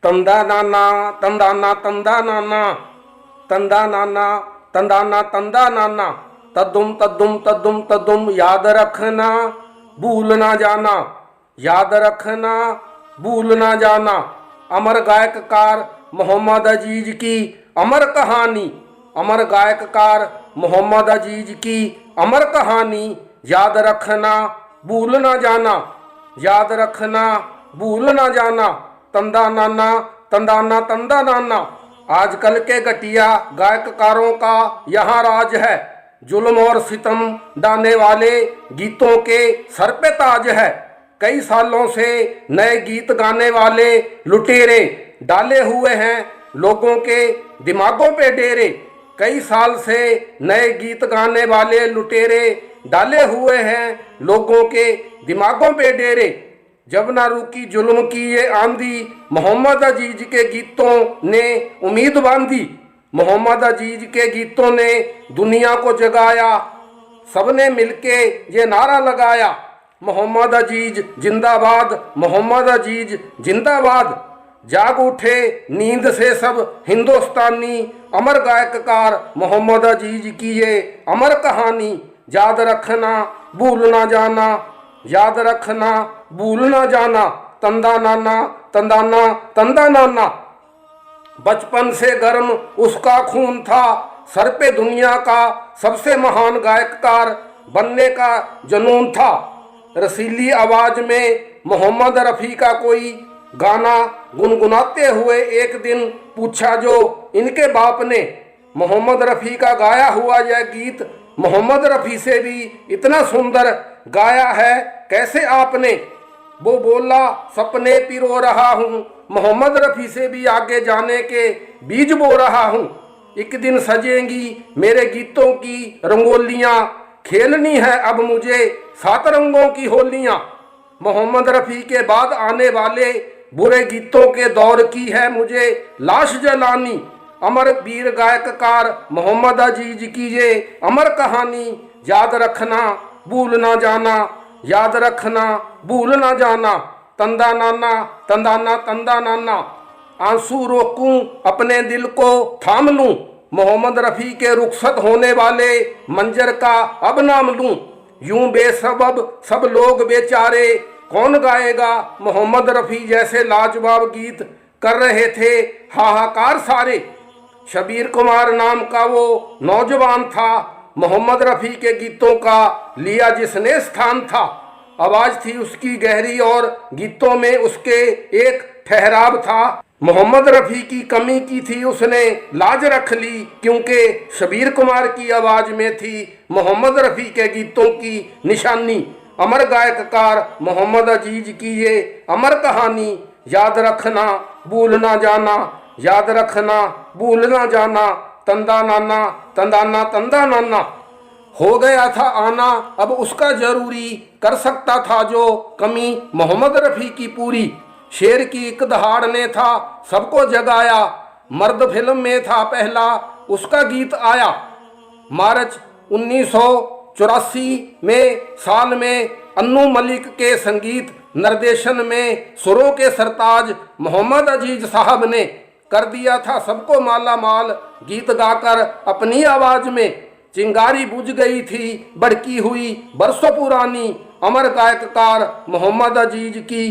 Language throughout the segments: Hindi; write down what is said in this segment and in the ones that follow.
तंदा नाना तंदाना तंदा नाना तंदा नाना तंदाना तंदा नाना तद्दुम तद्दुम तद्दुम तद्दुम याद रखना भूल ना जाना, याद रखना भूल ना जाना। अमर गायककार मोहम्मद अजीज की अमर कहानी, अमर गायककार मोहम्मद अजीज की अमर कहानी याद रखना भूल ना जाना, याद रखना भूल ना जाना। तंदा नाना तंदाना तंदा नाना। आजकल के घटिया गायककारों का यहाँ राज है, जुल्म और सितम डालने वाले गीतों के सर पे ताज है। कई सालों से नए गीत गाने वाले लुटेरे डाले हुए हैं लोगों के दिमागों पे डेरे। कई साल से नए गीत गाने वाले लुटेरे डाले हुए हैं लोगों के दिमागों पे डेरे। जब ना रुकी जुल्म की ये आंधी, मोहम्मद अजीज के गीतों ने उम्मीद बांधी। मोहम्मद अजीज के गीतों ने दुनिया को जगाया, सबने मिलके ये नारा लगाया, मोहम्मद अजीज जिंदाबाद, मोहम्मद अजीज जिंदाबाद। जाग उठे नींद से सब हिंदुस्तानी, अमर गायककार मोहम्मद अजीज की ये अमर कहानी याद रखना भूल ना जाना, याद रखना भूल ना जाना। तंदा नाना तंदाना तंदा नाना। बचपन से गर्म उसका खून था, सर पे दुनिया का सबसे महान गायककार बनने का जुनून था। रसीली आवाज में मोहम्मद रफ़ी का कोई गाना गुनगुनाते हुए एक दिन पूछा जो इनके बाप ने, मोहम्मद रफ़ी का गाया हुआ यह गीत मोहम्मद रफ़ी से भी इतना सुंदर गाया है कैसे आपने। वो बोला सपने पिरो रहा हूँ, मोहम्मद रफ़ी से भी आगे जाने के बीज बो रहा हूँ। एक दिन सजेंगी मेरे गीतों की रंगोलियाँ, खेलनी है अब मुझे 7 रंगों की होलियाँ। मोहम्मद रफ़ी के बाद आने वाले बुरे गीतों के दौर की है मुझे लाश जलानी। अमर वीर गायककार मोहम्मद अजीज की ये अमर कहानी याद रखना भूल ना जाना, याद रखना भूल ना जाना। तंदा नाना तंदाना तंदा नाना। आंसू रोकूं अपने दिल को थाम लूं, मोहम्मद रफ़ी के रुखसत होने वाले मंजर का अब नाम लूं। यूं बेसबब सब लोग बेचारे, कौन गाएगा मोहम्मद रफ़ी जैसे लाजवाब गीत कर रहे थे हाहाकार सारे। शबीर कुमार नाम का वो नौजवान था, मोहम्मद रफ़ी के गीतों का लिया जिसने स्थान था। आवाज़ थी उसकी गहरी और गीतों में उसके एक ठहराव था। मोहम्मद रफ़ी की कमी की थी उसने लाज रख ली, क्योंकि शबीर कुमार की आवाज़ में थी मोहम्मद रफ़ी के गीतों की निशानी। अमर गायककार मोहम्मद अजीज की ये अमर कहानी याद रखना भूल ना जाना, याद रखना भूल ना जाना। तंदा नाना तंदाना तंदा नाना। हो गया था आना अब उसका जरूरी, कर सकता था जो कमी मोहम्मद रफ़ी की पूरी। शेर की एक दहाड़ ने था सबको जगाया, मर्द फिल्म में था पहला उसका गीत आया। मार्च 1984 में साल में अन्नू मलिक के संगीत निर्देशन में सुरों के सरताज मोहम्मद अजीज साहब ने कर दिया था सबको माला माल गीत गाकर अपनी आवाज में। चिंगारी बुझ गई थी भड़की हुई बरसों पुरानी, अमर गायककार मोहम्मद अजीज की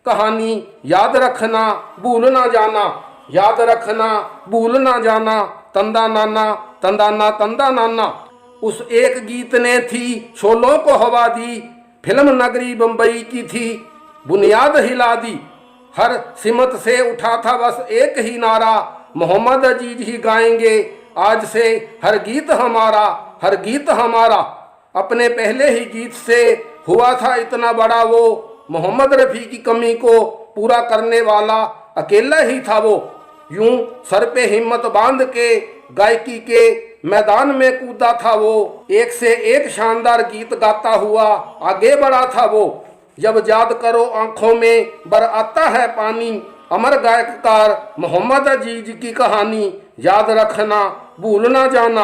कहानी याद रखना भूल ना जाना, याद रखना भूल ना जाना। तंदा नाना तंदाना तंदा नाना। उस एक गीत ने थी शोलों को हवा दी, फिल्म नगरी बम्बई की थी बुनियाद हिला दी। हर सिमत से उठा था बस एक ही नारा, मोहम्मद अजीज ही गाएंगे आज से हर गीत हमारा, हर गीत हमारा। अपने पहले ही गीत से हुआ था इतना बड़ा वो, मोहम्मद रफ़ी की कमी को पूरा करने वाला अकेला ही था वो। यूं सर पे हिम्मत बांध के गायकी के मैदान में कूदा था वो, एक से एक शानदार गीत गाता हुआ आगे बढ़ा था वो। जब याद करो आंखों में बर आता है पानी, अमर गायककार मोहम्मद अजीज की कहानी याद रखना भूल ना जाना,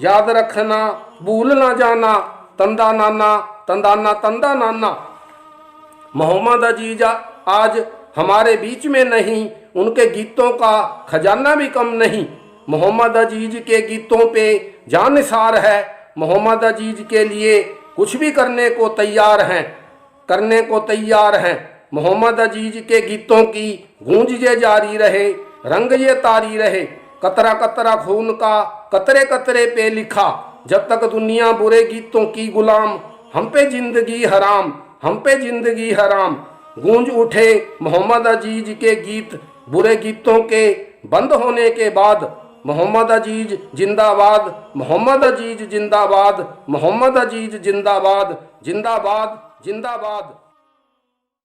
याद रखना भूल ना जाना। तंदा नाना तंदाना तंदा नाना। मोहम्मद अजीज आज हमारे बीच में नहीं, उनके गीतों का खजाना भी कम नहीं। मोहम्मद अजीज के गीतों पे जान निसार है। मोहम्मद अजीज के लिए कुछ भी करने को तैयार हैं, करने को तैयार हैं। मोहम्मद अजीज के गीतों की गूंज ये जारी रहे, रंग ये तारी रहे। कतरा कतरा खून का कतरे कतरे पे लिखा, जब तक दुनिया बुरे गीतों की गुलाम, हम पे जिंदगी हराम, हम पे जिंदगी हराम। गूंज उठे मोहम्मद अजीज के गीत बुरे गीतों के बंद होने के बाद। मोहम्मद अजीज जिंदाबाद, मोहम्मद अजीज जिंदाबाद, मोहम्मद अजीज जिंदाबाद, जिंदाबाद, जिंदाबाद।